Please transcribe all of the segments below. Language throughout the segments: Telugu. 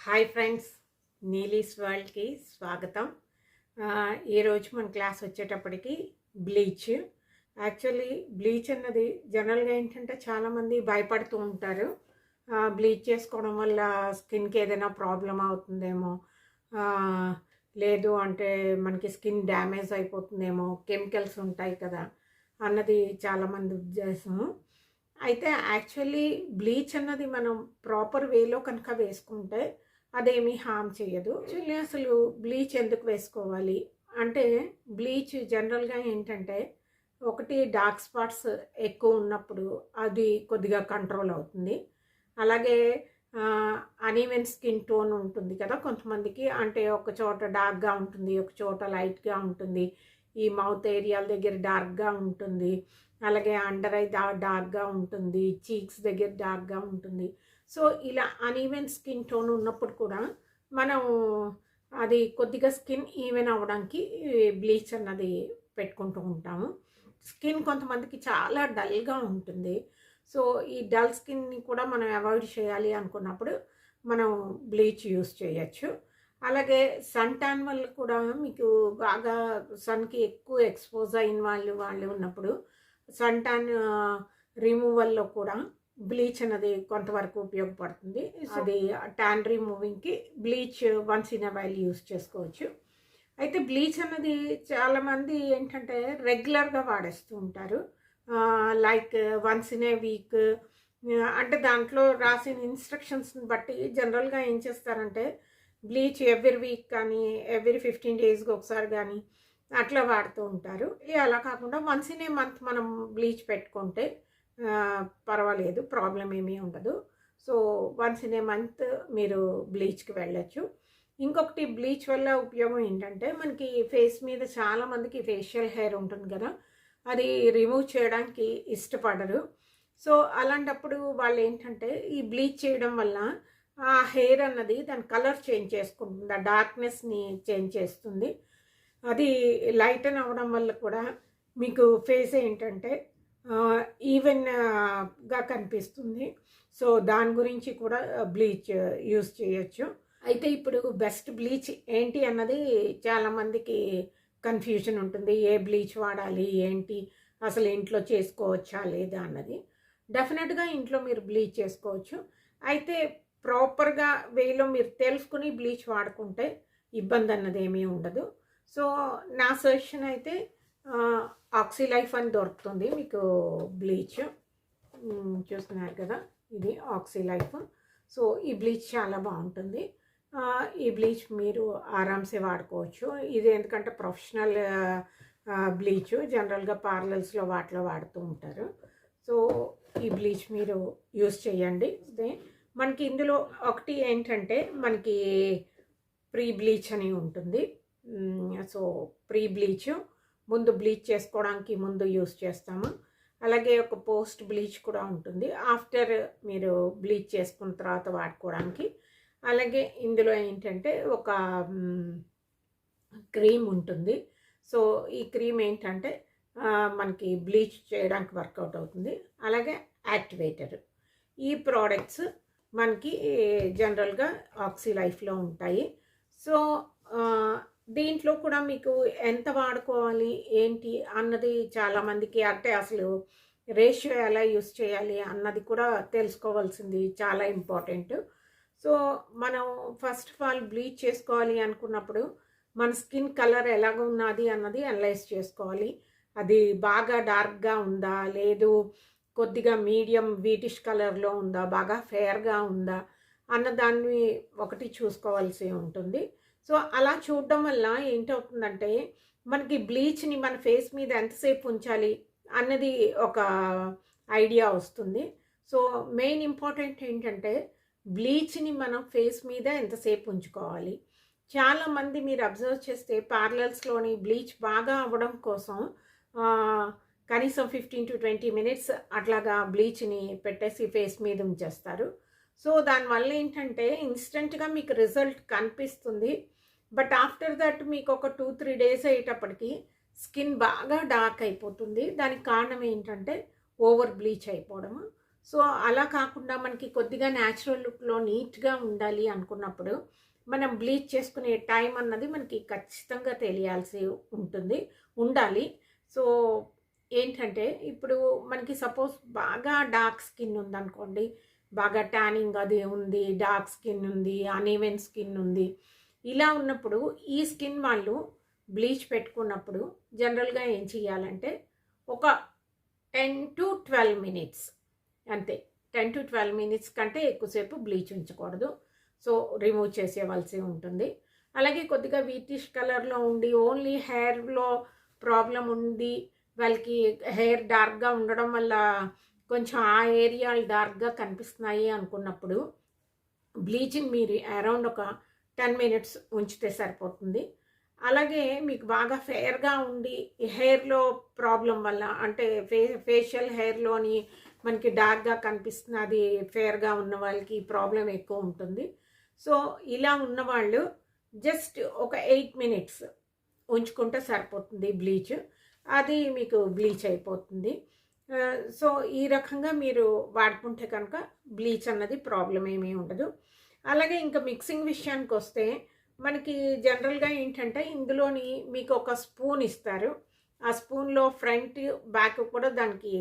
హాయ్ ఫ్రెండ్స్, నీలీస్ వరల్డ్కి స్వాగతం. ఈరోజు మన క్లాస్ వచ్చేటప్పటికి బ్లీచ్. యాక్చువల్లీ బ్లీచ్ అన్నది జనరల్గా ఏంటంటే చాలామంది భయపడుతూ ఉంటారు. బ్లీచ్ చేసుకోవడం వల్ల స్కిన్కి ఏదైనా ప్రాబ్లం అవుతుందేమో, ఆ, లేదు అంటే మనకి స్కిన్ డ్యామేజ్ అయిపోతుందేమో, కెమికల్స్ ఉంటాయి కదా అన్నది చాలామంది ఉద్దేశం. అయితే యాక్చువల్లీ బ్లీచ్ అన్నది మనం ప్రాపర్ వేలో కనుక వేసుకుంటే అదేమీ హామ్ చేయదు. యాక్చువల్లీ అసలు బ్లీచ్ ఎందుకు వేసుకోవాలి అంటే, బ్లీచ్ జనరల్గా ఏంటంటే ఒకటి డార్క్ స్పాట్స్ ఎక్కువ ఉన్నప్పుడు అది కొద్దిగా కంట్రోల్ అవుతుంది. అలాగే అనీవెన్ స్కిన్ టోన్ ఉంటుంది కదా కొంతమందికి, అంటే ఒక చోట డార్క్గా ఉంటుంది, ఒక చోట లైట్గా ఉంటుంది, ఈ మౌత్ ఏరియాల దగ్గర డార్క్గా ఉంటుంది, అలాగే అండర్ ఐ డార్క్గా ఉంటుంది, చీక్స్ దగ్గర డార్క్గా ఉంటుంది. సో ఇలా అనీవెన్ స్కిన్ టోన్ ఉన్నప్పుడు కూడా మనం అది కొద్దిగా స్కిన్ ఈవెన్ అవ్వడానికి బ్లీచ్ అన్నది పెట్టుకుంటూ ఉంటాము. స్కిన్ కొంతమందికి చాలా డల్గా ఉంటుంది. సో ఈ డల్ స్కిన్ని కూడా మనం అవాయిడ్ చేయాలి అనుకున్నప్పుడు మనం బ్లీచ్ యూస్ చేయొచ్చు. అలాగే సన్ ట్యాన్ వల్ల కూడా మీకు బాగా సన్కి ఎక్కువ ఎక్స్పోజ్ అయిన వాళ్ళు ఉన్నప్పుడు సన్ ట్యాన్ రిమూవల్లో కూడా బ్లీచ్ అనేది కొంతవరకు ఉపయోగపడుతుంది. అది ట్యాన్ రిమూవింగ్కి bleach once in a while use చేసుకోవచ్చు. అయితే బ్లీచ్ అన్నది చాలామంది ఏంటంటే రెగ్యులర్గా వాడేస్తూ ఉంటారు, like once in a week. అంటే దాంట్లో రాసిన ఇన్స్ట్రక్షన్స్ని బట్టి జనరల్గా ఏం చేస్తారంటే బ్లీచ్ ఎవ్రీ వీక్ కానీ ఎవ్రీ 15 డేస్కి ఒకసారి కానీ అట్లా వాడుతూ ఉంటారు. అలా కాకుండా వన్స్ ఇన్ ఏ మంత్ మనం బ్లీచ్ పెట్టుకుంటే పర్వాలేదు, ప్రాబ్లం ఏమీ ఉండదు. So once in a month మీరు బ్లీచ్కి వెళ్ళచ్చు. ఇంకొకటి బ్లీచ్ వల్ల ఉపయోగం ఏంటంటే, మనకి ఫేస్ మీద చాలామందికి ఫేషియల్ హెయిర్ ఉంటుంది కదా, అది రిమూవ్ చేయడానికి ఇష్టపడరు. సో అలాంటప్పుడు వాళ్ళు ఏంటంటే ఈ బ్లీచ్ చేయడం వల్ల ఆ హెయిర్ అన్నది దాని కలర్ చేంజ్ చేసుకుంటుంది, ఆ డార్క్నెస్ని చేంజ్ చేస్తుంది. అది లైటన్ అవ్వడం వల్ల కూడా మీకు ఫేస్ ఏంటంటే ఈవెన్గా కనిపిస్తుంది. సో దాని గురించి కూడా బ్లీచ్ యూస్ చేయొచ్చు. అయితే ఇప్పుడు బెస్ట్ బ్లీచ్ ఏంటి అన్నది చాలామందికి కన్ఫ్యూజన్ ఉంటుంది. ఏ బ్లీచ్ వాడాలి ఏంటి, అసలు ఇంట్లో చేసుకోవచ్చా లేదా అన్నది. డెఫినెట్గా ఇంట్లో మీరు బ్లీచ్ చేసుకోవచ్చు. అయితే ప్రాపర్గా వేలో మీరు తెలుసుకుని బ్లీచ్ వాడుకుంటే ఇబ్బంది అన్నది ఏమీ ఉండదు. సో నా సజెషన్ అయితే ఆక్సిలైఫ్ అని దొరుకుతుంది మీకు బ్లీచ్, చూస్తున్నారు కదా, ఇది ఆక్సిలైఫ్. సో ఈ బ్లీచ్ చాలా బాగుంటుంది. ఈ బ్లీచ్ మీరు ఆరామ్సే వాడుకోవచ్చు. ఇది ఎందుకంటే ప్రొఫెషనల్ బ్లీచ్, జనరల్గా పార్లర్స్లో వాటిలో వాడుతూ ఉంటారు. సో ఈ బ్లీచ్ మీరు యూస్ చేయండి. మనకి ఇందులో ఒకటి ఏంటంటే మనకి ప్రీ బ్లీచ్ అని ఉంటుంది. సో ప్రీ బ్లీచ్ ముందు బ్లీచ్ చేసుకోవడానికి ముందు యూస్ చేస్తాము. అలాగే ఒక పోస్ట్ బ్లీచ్ కూడా ఉంటుంది, ఆఫ్టర్ మీరు బ్లీచ్ చేసుకున్న తర్వాత వాడుకోవడానికి. అలాగే ఇందులో ఏంటంటే ఒక క్రీమ్ ఉంటుంది. సో ఈ క్రీమ్ ఏంటంటే మనకి బ్లీచ్ చేయడానికి వర్కౌట్ అవుతుంది. అలాగే యాక్టివేటర్. ఈ ప్రోడక్ట్స్ మనకి జనరల్గా ఆక్సిలైఫ్లో ఉంటాయి. సో దీంట్లో కూడా మీకు ఎంత వాడుకోవాలి ఏంటి అన్నది చాలామందికి, అంటే అసలు రేషియో ఎలా యూస్ చేయాలి అన్నది కూడా తెలుసుకోవాల్సింది చాలా ఇంపార్టెంట్. సో మనం ఫస్ట్ ఆఫ్ ఆల్ బ్లీచ్ చేసుకోవాలి అనుకున్నప్పుడు మన స్కిన్ కలర్ ఎలాగ ఉన్నది అన్నది అనలైజ్ చేసుకోవాలి. అది బాగా డార్క్గా ఉందా, లేదు కొద్దిగా మీడియం వీటిష్ కలర్లో ఉందా, బాగా ఫెయిర్గా ఉందా అన్న దాన్ని ఒకటి చూసుకోవాల్సి ఉంటుంది. సో అలా చూడడం వల్ల ఏంటవుతుందంటే మనకి బ్లీచ్ని మన ఫేస్ మీద ఎంతసేపు ఉంచాలి అన్నది ఒక ఐడియా వస్తుంది. సో మెయిన్ ఇంపార్టెంట్ ఏంటంటే బ్లీచ్ని మనం ఫేస్ మీద ఎంతసేపు ఉంచుకోవాలి. చాలామంది మీరు అబ్జర్వ్ చేస్తే పార్లర్స్లోని బ్లీచ్ బాగా అవ్వడం కోసం కనీసం 15 to 20 మినిట్స్ అట్లాగా బ్లీచ్ని పెట్టేసి ఫేస్ మీద ఉంచేస్తారు. సో దానివల్ల ఏంటంటే ఇన్స్టెంట్గా మీకు రిజల్ట్ కనిపిస్తుంది. బట్ ఆఫ్టర్ దట్ మీకు ఒక 2-3 డేస్ అయ్యేటప్పటికి స్కిన్ బాగా డార్క్ అయిపోతుంది. దానికి కారణం ఏంటంటే ఓవర్ బ్లీచ్ అయిపోవడము. సో అలా కాకుండా మనకి కొద్దిగా న్యాచురల్ లుక్లో నీట్గా ఉండాలి అనుకున్నప్పుడు మనం బ్లీచ్ చేసుకునే టైం అన్నది మనకి ఖచ్చితంగా తెలియాల్సి ఉండాలి. సో ఏంటంటే ఇప్పుడు మనకి సపోజ్ బాగా డార్క్ స్కిన్ ఉందనుకోండి, బాగా ట్యానింగ్ అది ఉంది, డార్క్ స్కిన్ ఉంది, అనీవెన్ స్కిన్ ఉంది. ఇలా ఉన్నప్పుడు ఈ స్కిన్ వాళ్ళు బ్లీచ్ పెట్టుకున్నప్పుడు జనరల్గా ఏం చేయాలంటే ఒక 10 to 12 మినిట్స్ అంతే. 10 to 12 మినిట్స్ కంటే ఎక్కువసేపు బ్లీచ్ ఉంచకూడదు. సో రిమూవ్ చేసేవలసి ఉంటుంది. అలాగే కొద్దిగా వీటిష్ కలర్లో ఉండి ఓన్లీ హెయిర్లో ప్రాబ్లం ఉంది, వాళ్ళకి హెయిర్ డార్క్గా ఉండడం వల్ల కొంచెం ఆ ఏరియాలు డార్క్గా కనిపిస్తున్నాయి అనుకున్నప్పుడు బ్లీచింగ్ మీరు అరౌండ్ ఒక 10 మినిట్స్ ఉంచితే సరిపోతుంది. అలాగే మీకు బాగా ఫెయిర్గా ఉండి హెయిర్లో ప్రాబ్లం వల్ల అంటే ఫేషియల్ హెయిర్లోని మనకి డార్క్గా కనిపిస్తున్నది, ఫెయిర్గా ఉన్న వాళ్ళకి ప్రాబ్లం ఎక్కువ ఉంటుంది. సో ఇలా ఉన్నవాళ్ళు జస్ట్ ఒక 8 మినిట్స్ ఉంచుకుంటే సరిపోతుంది బ్లీచ్. అది మీకు బ్లీచ్ అయిపోతుంది. సో ఈ రకంగా మీరు వాడుకుంటే కనుక బ్లీచ్ అన్నది ప్రాబ్లం ఏమీ ఉండదు. అలాగే ఇంకా మిక్సింగ్ విషయానికి వస్తే మనకి జనరల్గా ఏంటంటే ఇందులోని మీకు ఒక స్పూన్ ఇస్తారు. ఆ స్పూన్లో ఫ్రంట్ బ్యాక్ కూడా దానికి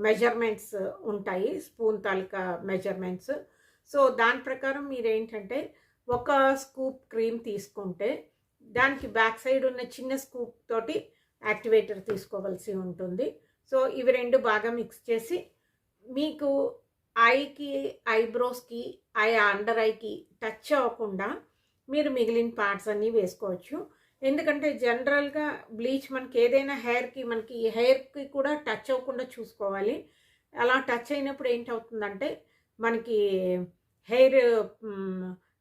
మెజర్మెంట్స్ ఉంటాయి, స్పూన్ తాలూకా మెజర్మెంట్స్. సో దాని ప్రకారం మీరు ఏంటంటే ఒక స్కూప్ క్రీమ్ తీసుకుంటే దానికి బ్యాక్ సైడ్ ఉన్న చిన్న స్కూప్ తోటి యాక్టివేటర్ తీసుకోవాల్సి ఉంటుంది. సో ఇవి రెండు బాగా మిక్స్ చేసి మీకు ఐకి, ఐబ్రోస్కి, అండర్ ఐకి టచ్ అవ్వకుండా మీరు మిగిలిన పార్ట్స్ అన్నీ వేసుకోవచ్చు. ఎందుకంటే జనరల్గా బ్లీచ్ మనకి ఏదైనా మనకి హెయిర్కి కూడా టచ్ అవ్వకుండా చూసుకోవాలి. అలా టచ్ అయినప్పుడు ఏంటవుతుందంటే మనకి హెయిర్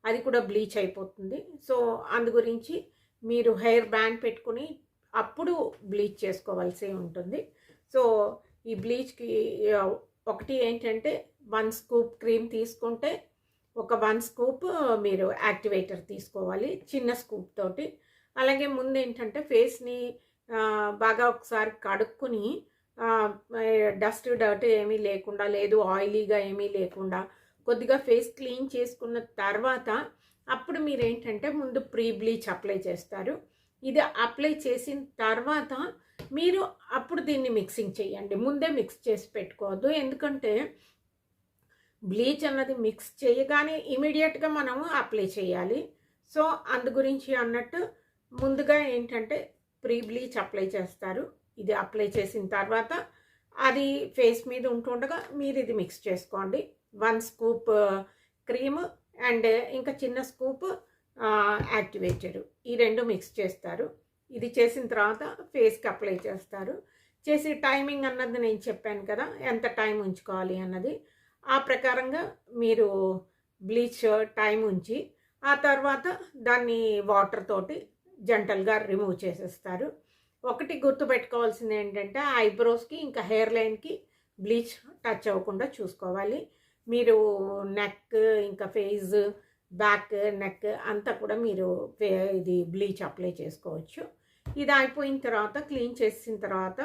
అది కూడా బ్లీచ్ అయిపోతుంది. సో అందు గురించి మీరు హెయిర్ బ్యాండ్ పెట్టుకుని అప్పుడు బ్లీచ్ చేసుకోవాల్సి ఉంటుంది. సో ఈ బ్లీచ్కి ఒకటి ఏంటంటే 1 స్కూప్ క్రీమ్ తీసుకుంటే ఒక 1 స్కూప్ మీరు యాక్టివేటర్ తీసుకోవాలి చిన్న స్కూప్ తోటి. అలాగే ముందు ఏంటంటే ఫేస్ని బాగా ఒకసారి కడుక్కుని డస్ట్ డర్ట్ ఏమీ లేకుండా, లేదు ఆయిలీగా ఏమీ లేకుండా కొద్దిగా ఫేస్ క్లీన్ చేసుకున్న తర్వాత అప్పుడు మీరు ఏంటంటే ముందు ప్రీ బ్లీచ్ అప్లై చేస్తారు. ఇది అప్లై చేసిన తర్వాత మీరు అప్పుడు దీన్ని మిక్సింగ్ చేయండి. ముందే మిక్స్ చేసి పెట్టుకోవద్దు, ఎందుకంటే బ్లీచ్ అన్నది మిక్స్ చేయగానే ఇమీడియట్గా మనము అప్లై చేయాలి. సో అందు గురించి అన్నట్టు ముందుగా ఏంటంటే ప్రీ బ్లీచ్ అప్లై చేస్తారు. ఇది అప్లై చేసిన తర్వాత అది ఫేస్ మీద ఉంటుండగా మీరు ఇది మిక్స్ చేసుకోండి. 1 స్కూప్ క్రీమ్ అండ్ ఇంకా చిన్న స్కూప్ యాక్టివేటెడ్, ఈ రెండు మిక్స్ చేస్తారు. ఇది చేసిన తర్వాత ఫేస్కి అప్లై చేస్తారు. చేసి టైమింగ్ అన్నది నేను చెప్పాను కదా, ఎంత టైం ఉంచుకోవాలి అన్నది. ఆ ప్రకారంగా మీరు బ్లీచ్ టైం ఉంచి ఆ తర్వాత దాన్ని వాటర్ తోటి జంటల్గా రిమూవ్ చేసేస్తారు. ఒకటి గుర్తుపెట్టుకోవాల్సింది ఏంటంటే ఐబ్రోస్కి ఇంకా హెయిర్ లైన్కి బ్లీచ్ టచ్ అవ్వకుండా చూసుకోవాలి. మీరు నెక్ ఇంకా ఫేస్, బ్యాక్, నెక్ అంతా కూడా మీరు ఇది బ్లీచ్ అప్లై చేసుకోవచ్చు. ఇది అయిపోయిన తర్వాత క్లీన్ చేసిన తర్వాత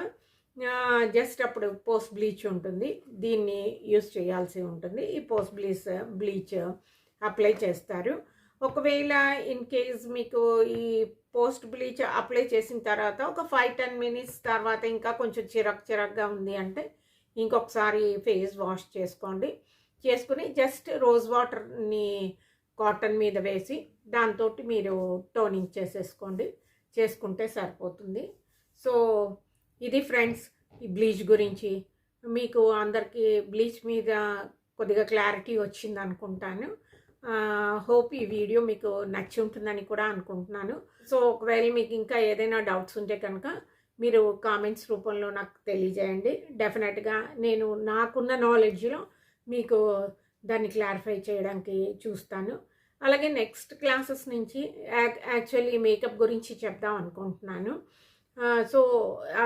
జస్ట్ అప్పుడు పోస్ట్ బ్లీచ్ ఉంటుంది, దీన్ని యూస్ చేయాల్సి ఉంటుంది. ఈ పోస్ట్ బ్లీచ్ అప్లై చేస్తారు. ఒకవేళ ఇన్ కేస్ మీకు ఈ పోస్ట్ బ్లీచ్ అప్లై చేసిన తర్వాత ఒక 5-10 మినిట్స్ తర్వాత ఇంకా కొంచెం చిరగ్గా ఉంది అంటే ఇంకొకసారి ఫేస్ వాష్ చేసుకుని జస్ట్ రోజ్ వాటర్ని కాటన్ మీద వేసి దాంతో మీరు టోనింగ్ చేసుకుంటే సరిపోతుంది. సో ఇది ఫ్రెండ్స్ ఈ బ్లీచ్ గురించి. మీకు అందరికీ బ్లీచ్ మీద కొద్దిగా క్లారిటీ వచ్చింది అనుకుంటాను. హోప్ ఈ వీడియో మీకు నచ్చి ఉంటుందని కూడా అనుకుంటున్నాను. సో ఒకవేళ మీకు ఇంకా ఏదైనా డౌట్స్ ఉంటే కనుక మీరు కామెంట్స్ రూపంలో నాకు తెలియజేయండి. డెఫినెట్గా నేను నాకున్న నాలెడ్జ్లో మీకు దాన్ని క్లారిఫై చేయడానికి చూస్తాను. అలాగే నెక్స్ట్ క్లాసెస్ నుంచి యాక్చువల్లీ మేకప్ గురించి చెప్దాం అనుకుంటున్నాను. సో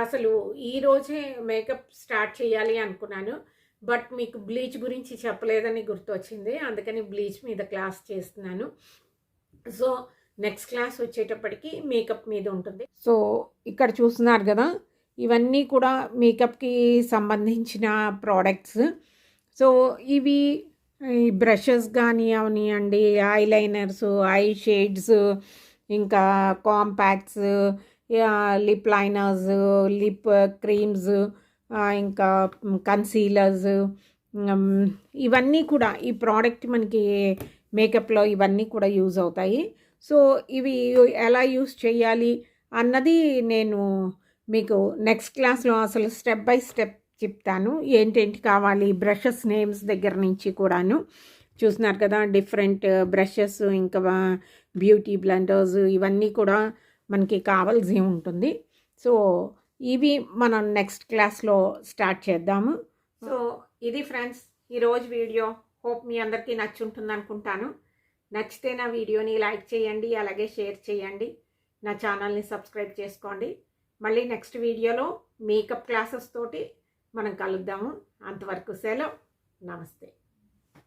అసలు ఈరోజే మేకప్ స్టార్ట్ చేయాలి అనుకున్నాను, బట్ మీకు బ్లీచ్ గురించి చెప్పలేదని గుర్తొచ్చింది, అందుకని బ్లీచ్ మీద క్లాస్ చేస్తున్నాను. సో నెక్స్ట్ క్లాస్ వచ్చేటప్పటికి మేకప్ మీద ఉంటుంది. సో ఇక్కడ చూస్తున్నారు కదా, ఇవన్నీ కూడా మేకప్కి సంబంధించిన ప్రోడక్ట్స్. సో ఇవి ఈ బ్రషెస్ కానీ అవనివ్వండి, ఐలైనర్స్, ఐ షేడ్స్, ఇంకా compacts, lip liners, lip creams, ఇంకా కన్సీలర్స్, ఇవన్నీ కూడా ఈ ప్రోడక్ట్ మనకి మేకప్లో ఇవన్నీ కూడా యూజ్ అవుతాయి. సో ఇవి ఎలా యూజ్ చేయాలి అన్నది నేను మీకు నెక్స్ట్ క్లాస్లో అసలు స్టెప్ బై స్టెప్ చెప్తాను. ఏంటేంటి కావాలి బ్రషెస్ నేమ్స్ దగ్గర నుంచి కూడాను. చూస్తున్నారు కదా, డిఫరెంట్ బ్రషెస్, ఇంకా బ్యూటీ బ్లెండర్స్, ఇవన్నీ కూడా మనకి కావాల్సి ఉంటుంది. సో ఇవి మనం నెక్స్ట్ క్లాస్లో స్టార్ట్ చేద్దాము. సో ఇది ఫ్రెండ్స్ ఈరోజు వీడియో. హోప్ మీ అందరికీ నచ్చుంటుంది అనుకుంటాను. నచ్చితే నా వీడియోని లైక్ చేయండి, అలాగే షేర్ చేయండి, నా ఛానల్ని సబ్స్క్రైబ్ చేసుకోండి. మళ్ళీ నెక్స్ట్ వీడియోలో మేకప్ క్లాసెస్ తోటి మనం కలుద్దాము. అంతవరకు సెలవు. నమస్తే.